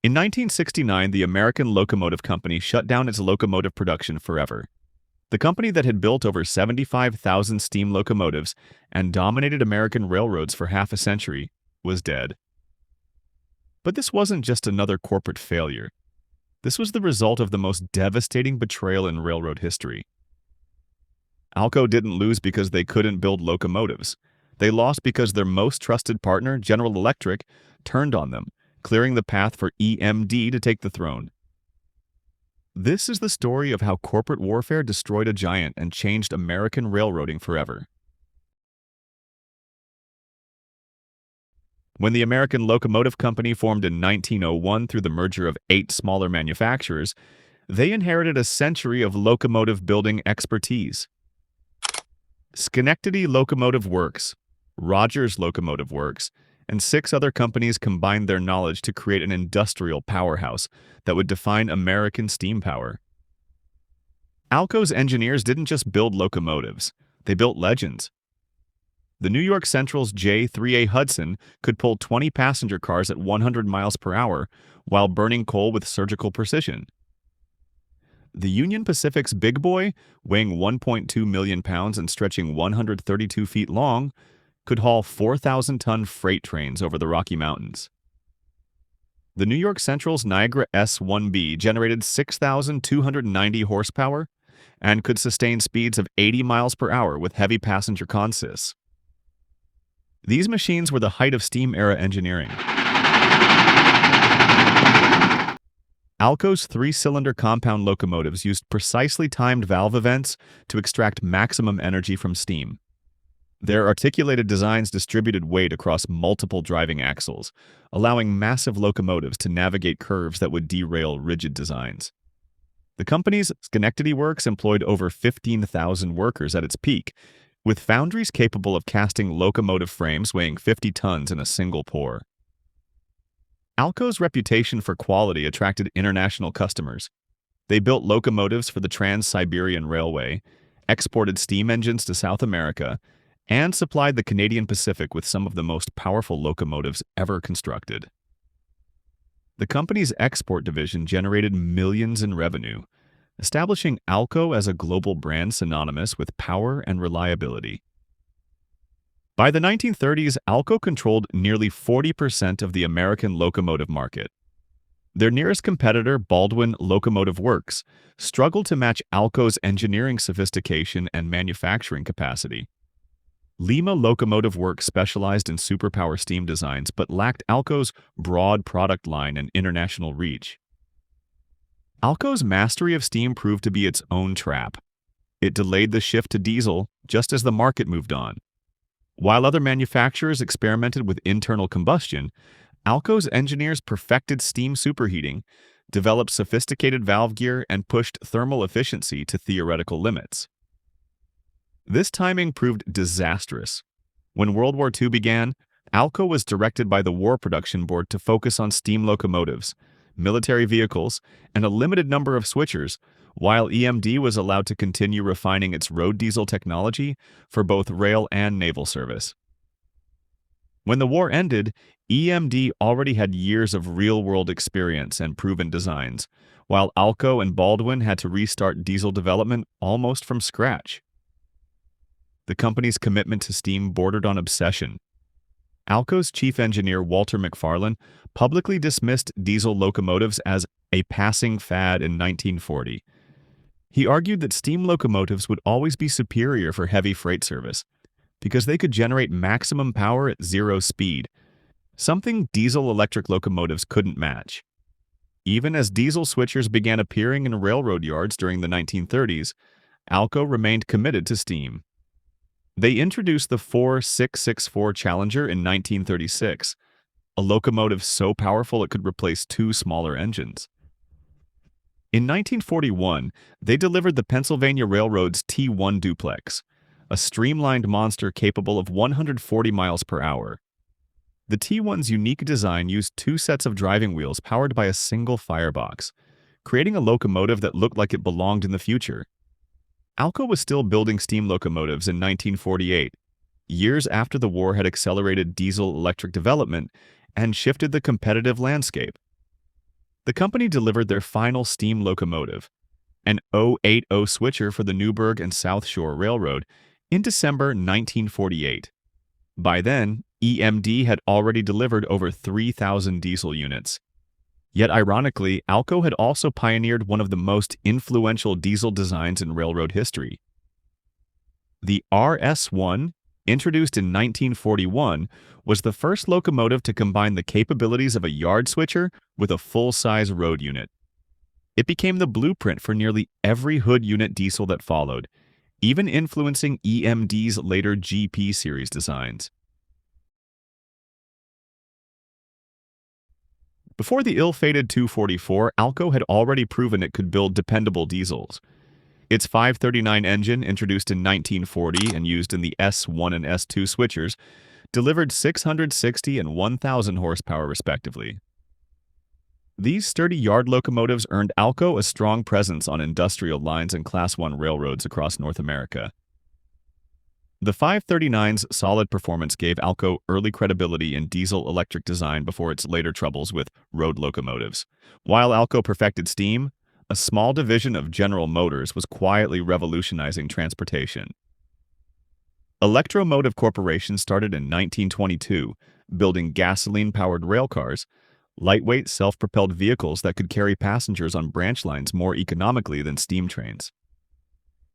In 1969, the American Locomotive Company shut down its locomotive production forever. The company that had built over 75,000 steam locomotives and dominated American railroads for half a century was dead. But this wasn't just another corporate failure. This was the result of the most devastating betrayal in railroad history. Alco didn't lose because they couldn't build locomotives. They lost because their most trusted partner, General Electric, turned on them, clearing the path for EMD to take the throne. This is the story of how corporate warfare destroyed a giant and changed American railroading forever. When the American Locomotive Company formed in 1901 through the merger of 8 smaller manufacturers, they inherited a century of locomotive building expertise. Schenectady Locomotive Works, Rogers Locomotive Works, and 6 other companies combined their knowledge to create an industrial powerhouse that would define American steam power. Alco's engineers didn't just build locomotives, they built legends. The New York Central's J3A Hudson could pull 20 passenger cars at 100 miles per hour while burning coal with surgical precision. The Union Pacific's Big Boy, weighing 1.2 million pounds and stretching 132 feet long, could haul 4,000-ton freight trains over the Rocky Mountains. The New York Central's Niagara S1B generated 6,290 horsepower and could sustain speeds of 80 miles per hour with heavy passenger consists. These machines were the height of steam-era engineering. Alco's 3-cylinder compound locomotives used precisely timed valve events to extract maximum energy from steam. Their articulated designs distributed weight across multiple driving axles, allowing massive locomotives to navigate curves that would derail rigid designs. The company's Schenectady Works employed over 15,000 workers at its peak, with foundries capable of casting locomotive frames weighing 50 tons in a single pour. Alco's reputation for quality attracted international customers. They built locomotives for the Trans-Siberian Railway, exported steam engines to South America, and supplied the Canadian Pacific with some of the most powerful locomotives ever constructed. The company's export division generated millions in revenue, establishing Alco as a global brand synonymous with power and reliability. By the 1930s, Alco controlled nearly 40% of the American locomotive market. Their nearest competitor, Baldwin Locomotive Works, struggled to match Alco's engineering sophistication and manufacturing capacity. Lima Locomotive Works specialized in superpower steam designs but lacked Alco's broad product line and international reach. Alco's mastery of steam proved to be its own trap. It delayed the shift to diesel just as the market moved on. While other manufacturers experimented with internal combustion, Alco's engineers perfected steam superheating, developed sophisticated valve gear, and pushed thermal efficiency to theoretical limits. This timing proved disastrous. When World War II began, Alco was directed by the War Production Board to focus on steam locomotives, military vehicles, and a limited number of switchers, while EMD was allowed to continue refining its road diesel technology for both rail and naval service. When the war ended, EMD already had years of real-world experience and proven designs, while Alco and Baldwin had to restart diesel development almost from scratch. The company's commitment to steam bordered on obsession. Alco's chief engineer, Walter McFarland, publicly dismissed diesel locomotives as a passing fad in 1940. He argued that steam locomotives would always be superior for heavy freight service because they could generate maximum power at 0 speed, something diesel-electric locomotives couldn't match. Even as diesel switchers began appearing in railroad yards during the 1930s, Alco remained committed to steam. They introduced the 4664 Challenger in 1936, a locomotive so powerful it could replace 2 smaller engines. In 1941, they delivered the Pennsylvania Railroad's T1 duplex, a streamlined monster capable of 140 miles per hour. The T1's unique design used 2 sets of driving wheels powered by a single firebox, creating a locomotive that looked like it belonged in the future. Alco was still building steam locomotives in 1948, years after the war had accelerated diesel-electric development and shifted the competitive landscape. The company delivered their final steam locomotive, an 080 switcher for the Newburgh and South Shore Railroad, in December 1948. By then, EMD had already delivered over 3,000 diesel units. Yet ironically, Alco had also pioneered one of the most influential diesel designs in railroad history. The RS-1, introduced in 1941, was the first locomotive to combine the capabilities of a yard switcher with a full-size road unit. It became the blueprint for nearly every hood unit diesel that followed, even influencing EMD's later GP series designs. Before the ill-fated 244, Alco had already proven it could build dependable diesels. Its 539 engine, introduced in 1940 and used in the S1 and S2 switchers, delivered 660 and 1,000 horsepower respectively. These sturdy yard locomotives earned Alco a strong presence on industrial lines and Class I railroads across North America. The 539's solid performance gave Alco early credibility in diesel-electric design before its later troubles with road locomotives. While Alco perfected steam, a small division of General Motors was quietly revolutionizing transportation. Electromotive Corporation started in 1922, building gasoline-powered railcars, lightweight self-propelled vehicles that could carry passengers on branch lines more economically than steam trains.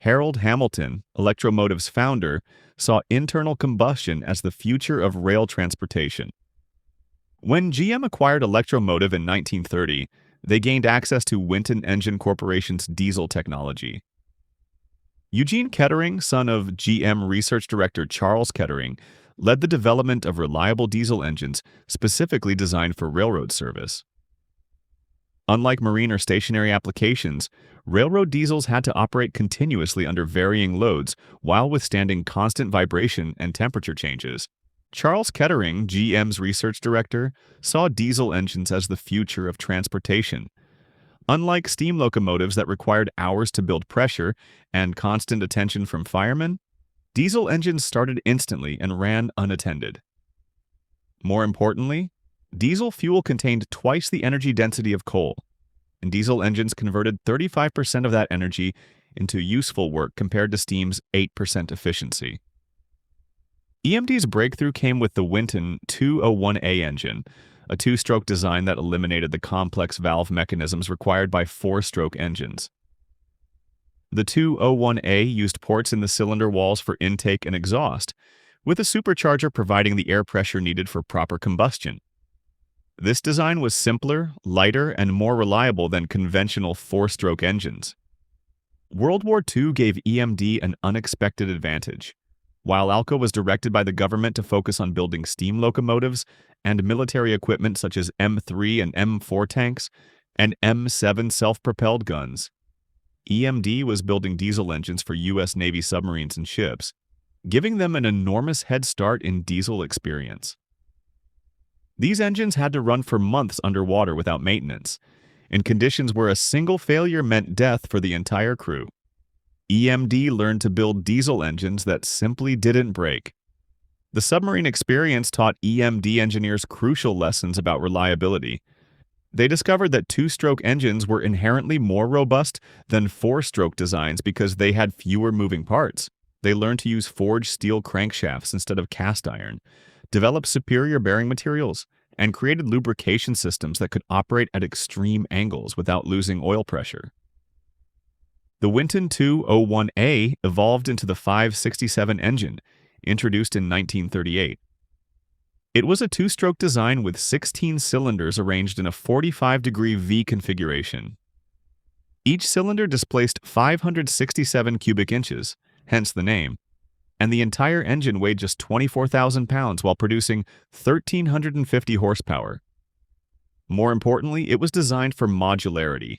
Harold Hamilton, Electromotive's founder, saw internal combustion as the future of rail transportation. When GM acquired Electromotive in 1930, they gained access to Winton Engine Corporation's diesel technology. Eugene Kettering, son of GM research director Charles Kettering, led the development of reliable diesel engines specifically designed for railroad service. Unlike marine or stationary applications, railroad diesels had to operate continuously under varying loads while withstanding constant vibration and temperature changes. Charles Kettering, GM's research director, saw diesel engines as the future of transportation. Unlike steam locomotives that required hours to build pressure and constant attention from firemen, diesel engines started instantly and ran unattended. More importantly, diesel fuel contained twice the energy density of coal, and diesel engines converted 35% of that energy into useful work compared to steam's 8% efficiency. EMD's breakthrough came with the Winton 201A engine, a two-stroke design that eliminated the complex valve mechanisms required by four-stroke engines. The 201A used ports in the cylinder walls for intake and exhaust, with a supercharger providing the air pressure needed for proper combustion. This design was simpler, lighter, and more reliable than conventional four-stroke engines. World War II gave EMD an unexpected advantage. While Alco was directed by the government to focus on building steam locomotives and military equipment such as M3 and M4 tanks and M7 self-propelled guns, EMD was building diesel engines for U.S. Navy submarines and ships, giving them an enormous head start in diesel experience. These engines had to run for months underwater without maintenance, in conditions where a single failure meant death for the entire crew. EMD learned to build diesel engines that simply didn't break. The submarine experience taught EMD engineers crucial lessons about reliability. They discovered that two-stroke engines were inherently more robust than four-stroke designs because they had fewer moving parts. They learned to use forged steel crankshafts instead of cast iron, developed superior bearing materials, and created lubrication systems that could operate at extreme angles without losing oil pressure. The Winton 201A evolved into the 567 engine, introduced in 1938. It was a two-stroke design with 16 cylinders arranged in a 45-degree V configuration. Each cylinder displaced 567 cubic inches, hence the name, and the entire engine weighed just 24,000 pounds while producing 1,350 horsepower. More importantly, it was designed for modularity.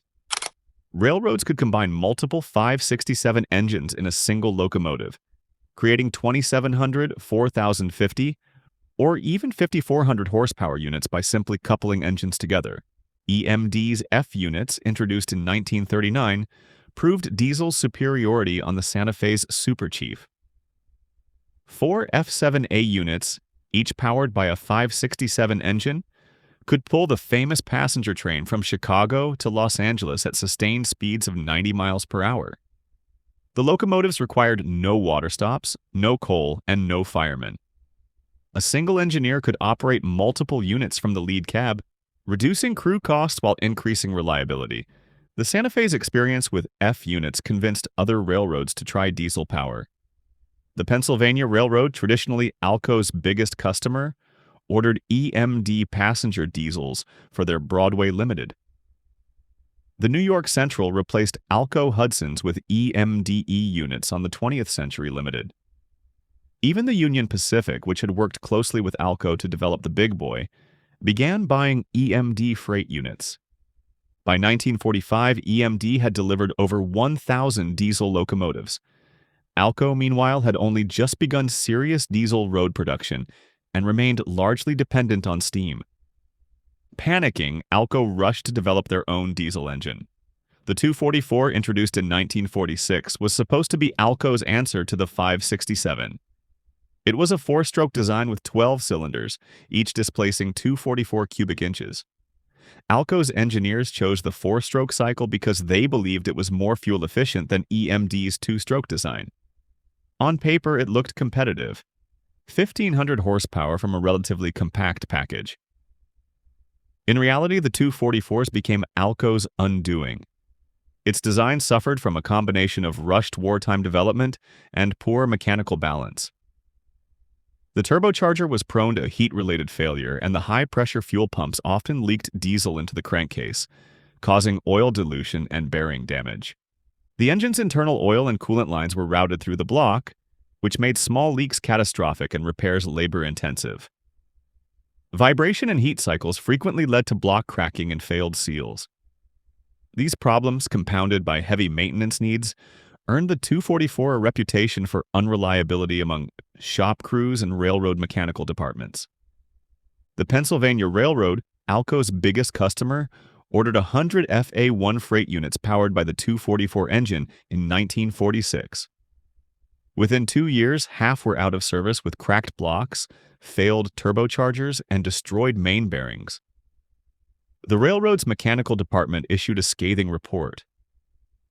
Railroads could combine multiple 567 engines in a single locomotive, creating 2,700, 4,050, or even 5,400 horsepower units by simply coupling engines together. EMD's F units, introduced in 1939, proved diesel's superiority on the Santa Fe's Super Chief. 4 F7A units, each powered by a 567 engine, could pull the famous passenger train from Chicago to Los Angeles at sustained speeds of 90 miles per hour. The locomotives required no water stops, no coal, and no firemen. A single engineer could operate multiple units from the lead cab, reducing crew costs while increasing reliability. The Santa Fe's experience with F units convinced other railroads to try diesel power. The Pennsylvania Railroad, traditionally Alco's biggest customer, ordered EMD passenger diesels for their Broadway Limited. The New York Central replaced Alco Hudsons with EMDE units on the 20th Century Limited. Even the Union Pacific, which had worked closely with Alco to develop the Big Boy, began buying EMD freight units. By 1945, EMD had delivered over 1,000 diesel locomotives. Alco, meanwhile, had only just begun serious diesel road production and remained largely dependent on steam. Panicking, Alco rushed to develop their own diesel engine. The 244, introduced in 1946, was supposed to be Alco's answer to the 567. It was a four-stroke design with 12 cylinders, each displacing 244 cubic inches. Alco's engineers chose the four-stroke cycle because they believed it was more fuel-efficient than EMD's two-stroke design. On paper, it looked competitive. 1,500 horsepower from a relatively compact package. In reality, the 244s became Alco's undoing. Its design suffered from a combination of rushed wartime development and poor mechanical balance. The turbocharger was prone to heat-related failure, and the high-pressure fuel pumps often leaked diesel into the crankcase, causing oil dilution and bearing damage. The engine's internal oil and coolant lines were routed through the block, which made small leaks catastrophic and repairs labor-intensive. Vibration and heat cycles frequently led to block cracking and failed seals. These problems, compounded by heavy maintenance needs, earned the 244 a reputation for unreliability among shop crews and railroad mechanical departments. The Pennsylvania Railroad, Alco's biggest customer, ordered 100 FA-1 freight units powered by the 244 engine in 1946. Within 2 years, half were out of service with cracked blocks, failed turbochargers, and destroyed main bearings. The railroad's mechanical department issued a scathing report.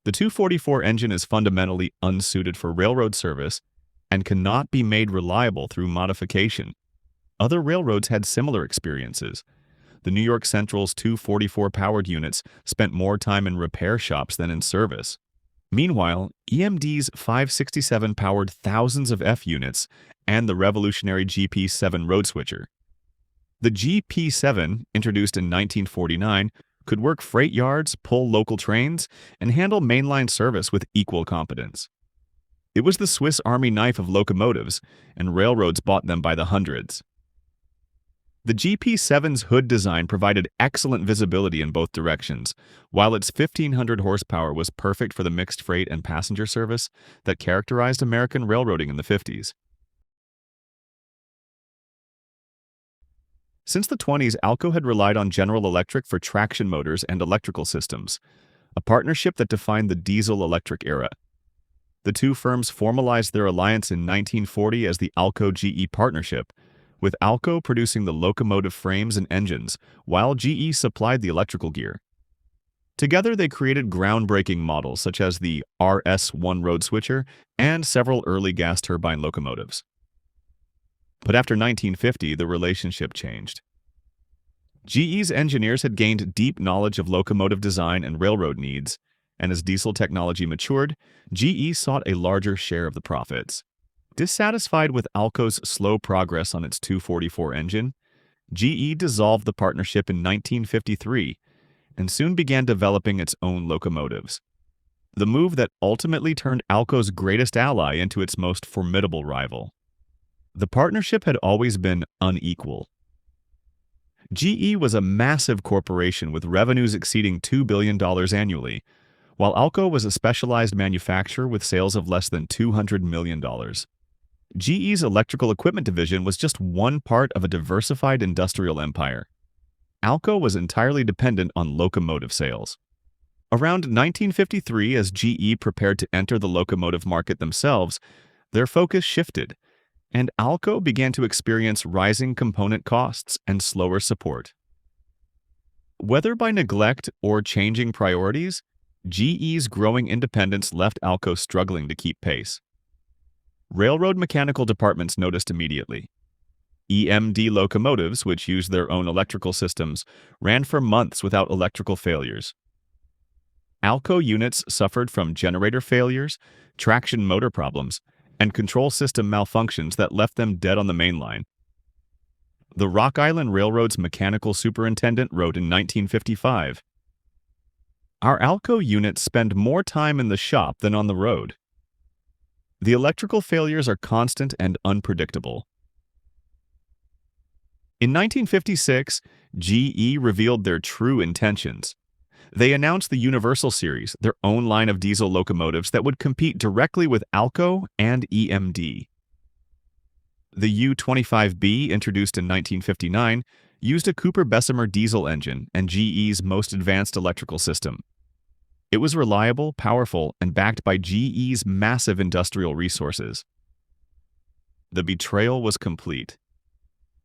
The 244 engine is fundamentally unsuited for railroad service and cannot be made reliable through modification. Other railroads had similar experiences. The New York Central's 244 powered units spent more time in repair shops than in service. Meanwhile, EMD's 567 powered thousands of F units and the revolutionary GP7 road switcher. The GP7, introduced in 1949, could work freight yards, pull local trains, and handle mainline service with equal competence. It was the Swiss Army knife of locomotives, and railroads bought them by the hundreds. The GP7's hood design provided excellent visibility in both directions, while its 1,500 horsepower was perfect for the mixed freight and passenger service that characterized American railroading in the 50s. Since the 20s, Alco had relied on General Electric for traction motors and electrical systems, a partnership that defined the diesel-electric era. The two firms formalized their alliance in 1940 as the Alco-GE partnership, with Alco producing the locomotive frames and engines, while GE supplied the electrical gear. Together, they created groundbreaking models such as the RS-1 road switcher and several early gas turbine locomotives. But after 1950, the relationship changed. GE's engineers had gained deep knowledge of locomotive design and railroad needs, and as diesel technology matured, GE sought a larger share of the profits. Dissatisfied with Alco's slow progress on its 244 engine, GE dissolved the partnership in 1953 and soon began developing its own locomotives. The move that ultimately turned Alco's greatest ally into its most formidable rival. The partnership had always been unequal. GE was a massive corporation with revenues exceeding $2 billion annually, while Alco was a specialized manufacturer with sales of less than $200 million. GE's electrical equipment division was just one part of a diversified industrial empire. Alco was entirely dependent on locomotive sales. Around 1953, as GE prepared to enter the locomotive market themselves, their focus shifted, and Alco began to experience rising component costs and slower support. Whether by neglect or changing priorities, GE's growing independence left Alco struggling to keep pace. Railroad mechanical departments noticed immediately. EMD locomotives, which used their own electrical systems, ran for months without electrical failures. Alco units suffered from generator failures, traction motor problems, and control system malfunctions that left them dead on the main line. The Rock Island Railroad's mechanical superintendent wrote in 1955, "Our Alco units spend more time in the shop than on the road. The electrical failures are constant and unpredictable." In 1956, GE revealed their true intentions. They announced the Universal Series, their own line of diesel locomotives that would compete directly with Alco and EMD. The U-25B, introduced in 1959, used a Cooper-Bessemer diesel engine and GE's most advanced electrical system. It was reliable, powerful, and backed by GE's massive industrial resources. The betrayal was complete.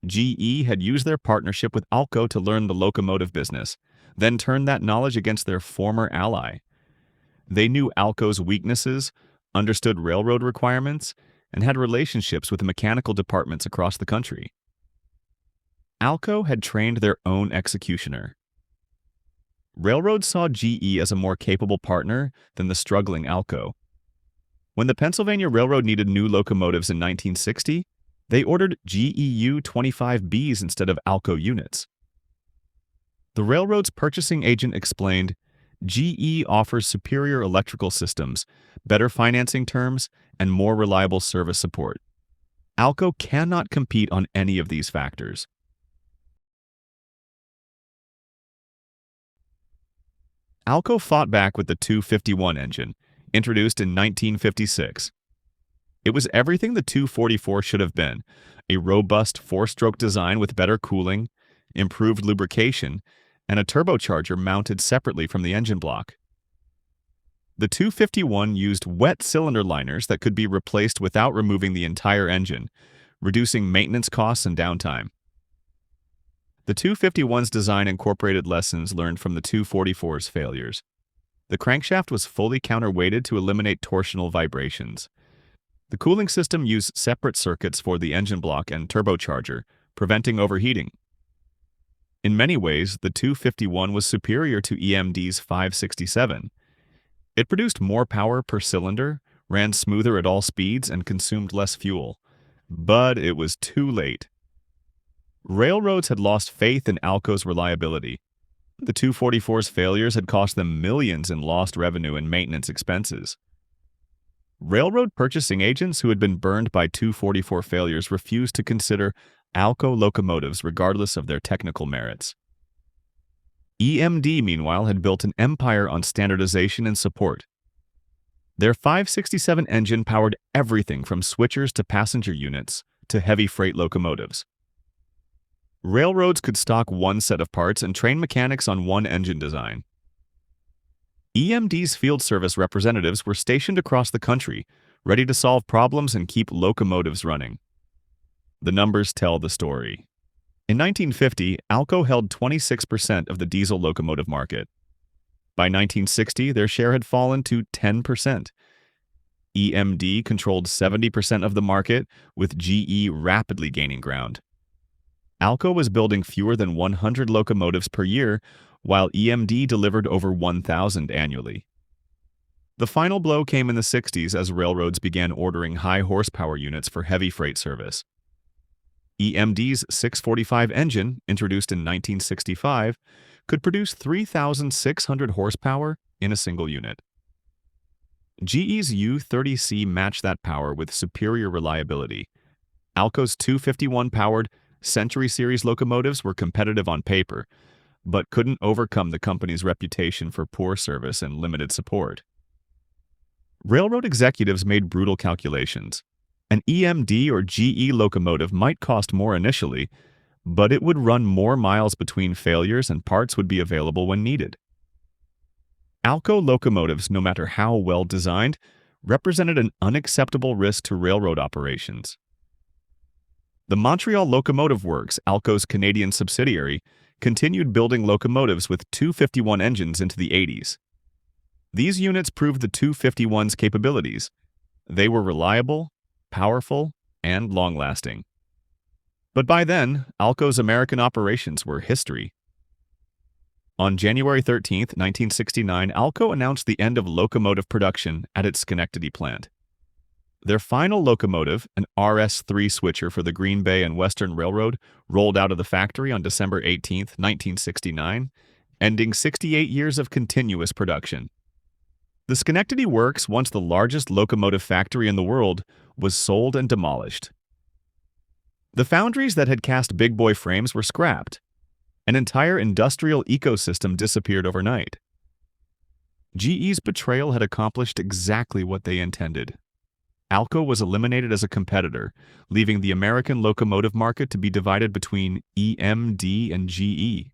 GE had used their partnership with Alco to learn the locomotive business, then turned that knowledge against their former ally. They knew Alco's weaknesses, understood railroad requirements, and had relationships with the mechanical departments across the country. Alco had trained their own executioner. Railroads saw GE as a more capable partner than the struggling Alco. When the Pennsylvania Railroad needed new locomotives in 1960, they ordered GEU 25Bs instead of Alco units. The railroad's purchasing agent explained, "GE offers superior electrical systems, better financing terms, and more reliable service support. Alco cannot compete on any of these factors." Alco fought back with the 251 engine, introduced in 1956. It was everything the 244 should have been: a robust four-stroke design with better cooling, improved lubrication, and a turbocharger mounted separately from the engine block. The 251 used wet cylinder liners that could be replaced without removing the entire engine, reducing maintenance costs and downtime. The 251's design incorporated lessons learned from the 244's failures. The crankshaft was fully counterweighted to eliminate torsional vibrations. The cooling system used separate circuits for the engine block and turbocharger, preventing overheating. In many ways, the 251 was superior to EMD's 567. It produced more power per cylinder, ran smoother at all speeds, and consumed less fuel. But it was too late. Railroads had lost faith in Alco's reliability. The 244's failures had cost them millions in lost revenue and maintenance expenses. Railroad purchasing agents who had been burned by 244 failures refused to consider Alco locomotives regardless of their technical merits. EMD, meanwhile, had built an empire on standardization and support. Their 567 engine powered everything from switchers to passenger units to heavy freight locomotives. Railroads could stock one set of parts and train mechanics on one engine design. EMD's field service representatives were stationed across the country, ready to solve problems and keep locomotives running. The numbers tell the story. In 1950, Alco held 26% of the diesel locomotive market. By 1960, their share had fallen to 10%. EMD controlled 70% of the market, with GE rapidly gaining ground. Alco was building fewer than 100 locomotives per year, while EMD delivered over 1,000 annually. The final blow came in the 60s as railroads began ordering high-horsepower units for heavy freight service. EMD's 645 engine, introduced in 1965, could produce 3,600 horsepower in a single unit. GE's U-30C matched that power with superior reliability. Alco's 251-powered Century Series locomotives were competitive on paper, but couldn't overcome the company's reputation for poor service and limited support. Railroad executives made brutal calculations. An EMD or GE locomotive might cost more initially, but it would run more miles between failures and parts would be available when needed. Alco locomotives, no matter how well designed, represented an unacceptable risk to railroad operations. The Montreal Locomotive Works, Alco's Canadian subsidiary, continued building locomotives with 251 engines into the 80s. These units proved the 251's capabilities. They were reliable, powerful, and long-lasting. But by then, Alco's American operations were history. On January 13, 1969, Alco announced the end of locomotive production at its Schenectady plant. Their final locomotive, an RS-3 switcher for the Green Bay and Western Railroad, rolled out of the factory on December 18, 1969, ending 68 years of continuous production. The Schenectady Works, once the largest locomotive factory in the world, was sold and demolished. The foundries that had cast big boy frames were scrapped. An entire industrial ecosystem disappeared overnight. GE's Betrayal had accomplished exactly what they intended. Alco was eliminated as a competitor, leaving the American locomotive market to be divided between EMD and GE.